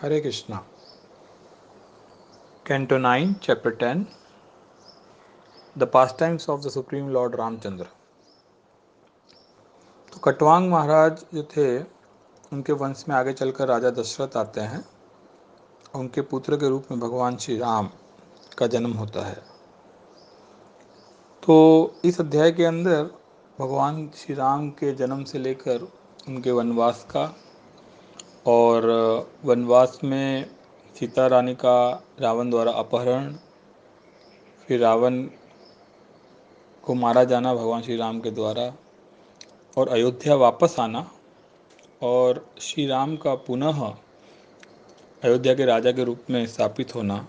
Hare Krishna. Canto 9, Chapter 10, The Pastimes of the Supreme Lord Ramchandra. तो कटवांग महाराज जो थे उनके वंश में आगे चलकर राजा दशरथ आते हैं। उनके पुत्र के रूप में भगवान श्री राम का जन्म होता है। तो इस अध्याय के अंदर भगवान श्री राम के जन्म से लेकर उनके वनवास का और वनवास में सीता रानी का रावण द्वारा अपहरण, फिर रावण को मारा जाना भगवान श्री राम के द्वारा और अयोध्या वापस आना और श्री राम का पुनः अयोध्या के राजा के रूप में स्थापित होना,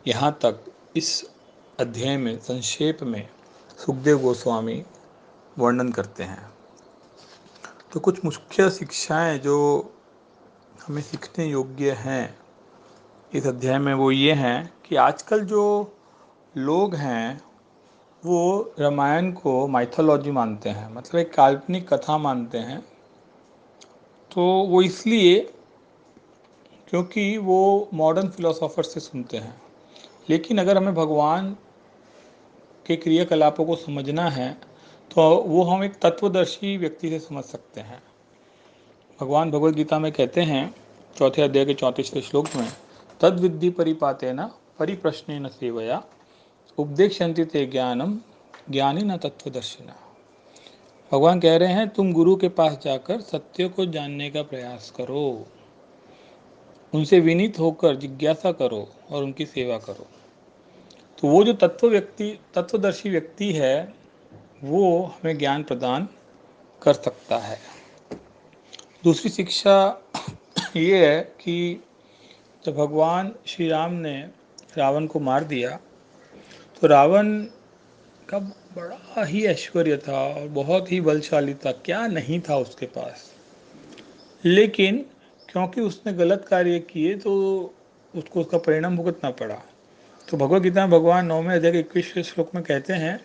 यहाँ तक इस अध्याय में संक्षेप में सुखदेव गोस्वामी वर्णन करते हैं। तो कुछ मुख्य शिक्षाएं जो हमें सीखने योग्य हैं इस अध्याय में वो ये हैं कि आजकल जो लोग हैं वो रामायण को माइथोलॉजी मानते हैं, मतलब एक काल्पनिक कथा मानते हैं। तो वो इसलिए क्योंकि वो मॉडर्न फिलोसोफर से सुनते हैं। लेकिन अगर हमें भगवान के क्रियाकलापों को समझना है तो वो हम एक तत्वदर्शी व्यक्ति से समझ सकते हैं। भगवान भगवद गीता में कहते हैं 4 अध्याय के 34वें श्लोक में, तद विद्धि परिपातेन परिप्रश्नेन सेवया उपदेक्षन्ति ते ज्ञानम ज्ञानी न तत्वदर्शिना। भगवान कह रहे हैं तुम गुरु के पास जाकर सत्य को जानने का प्रयास करो, उनसे विनीत होकर जिज्ञासा करो और उनकी सेवा करो। तो वो जो तत्वदर्शी व्यक्ति है वो हमें ज्ञान प्रदान कर सकता है। दूसरी शिक्षा ये है कि जब भगवान श्री राम ने रावण को मार दिया तो रावण का बड़ा ही ऐश्वर्य था और बहुत ही बलशाली था, क्या नहीं था उसके पास। लेकिन क्योंकि उसने गलत कार्य किए तो उसको उसका परिणाम भुगतना पड़ा। तो भगवद गीता में भगवान 9वें अध्याय के 21वें श्लोक में कहते हैं,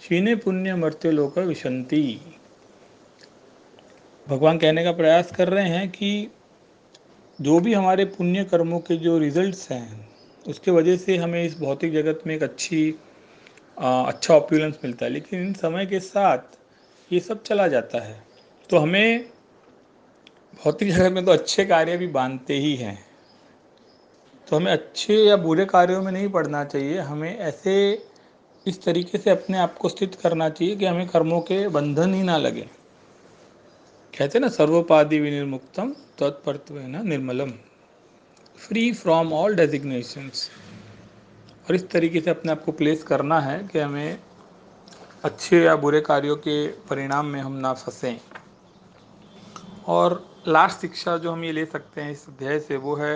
क्षीणे पुण्य मर्त्य लोक विशंति। भगवान कहने का प्रयास कर रहे हैं कि जो भी हमारे पुण्य कर्मों के जो रिजल्ट्स हैं उसके वजह से हमें इस भौतिक जगत में एक अच्छा ऑप्युलेंस मिलता है, लेकिन इन समय के साथ ये सब चला जाता है। तो हमें भौतिक जगत में तो अच्छे कार्य भी बांधते ही हैं, तो हमें अच्छे या बुरे कार्यों में नहीं पड़ना चाहिए। हमें ऐसे इस तरीके से अपने आप को स्थित करना चाहिए कि हमें कर्मों के बंधन ही ना लगे। कहते हैं ना, सर्वोपाधि विनिर्मुक्तम तत्पर्त्वेन निर्मलम, फ्री फ्रॉम ऑल डेजिग्नेशंस। और इस तरीके से अपने आप को प्लेस करना है कि हमें अच्छे या बुरे कार्यों के परिणाम में हम ना फंसें। और लास्ट शिक्षा जो हम ये ले सकते हैं इस अध्याय से वो है,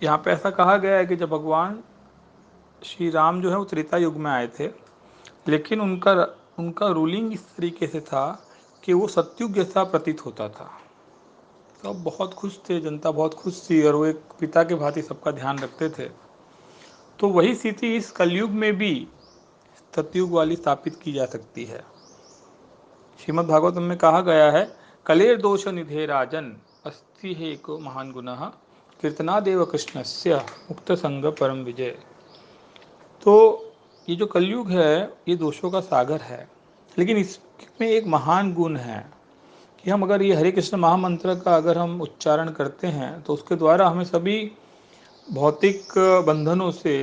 यहाँ पे ऐसा कहा गया है कि जब भगवान श्री राम जो है वो त्रेता युग में आए थे, लेकिन उनका रूलिंग इस तरीके से था कि वो सतयुग जैसा प्रतीत होता था। सब बहुत खुश थे, जनता बहुत खुश थी और वो एक पिता के भांति सबका ध्यान रखते थे। तो वही स्थिति इस कलयुग में भी सतयुग वाली स्थापित की जा सकती है। श्रीमद् भागवतम में कहा गया है, कलेर दोष निधे राजन अस्ति है एको महान गुणः कीर्तनादेव कृष्णस्य मुक्त संग परम विजय। तो ये जो कलयुग है ये दोषों का सागर है, लेकिन इसमें एक महान गुण है कि हम अगर ये हरे कृष्ण महामंत्र का अगर हम उच्चारण करते हैं तो उसके द्वारा हमें सभी भौतिक बंधनों से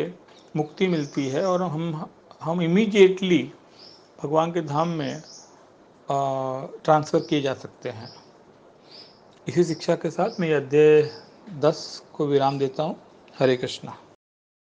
मुक्ति मिलती है और हम इमीडिएटली भगवान के धाम में ट्रांसफ़र किए जा सकते हैं। इसी शिक्षा के साथ मैं अध्याय 10 को विराम देता हूँ। हरे कृष्णा।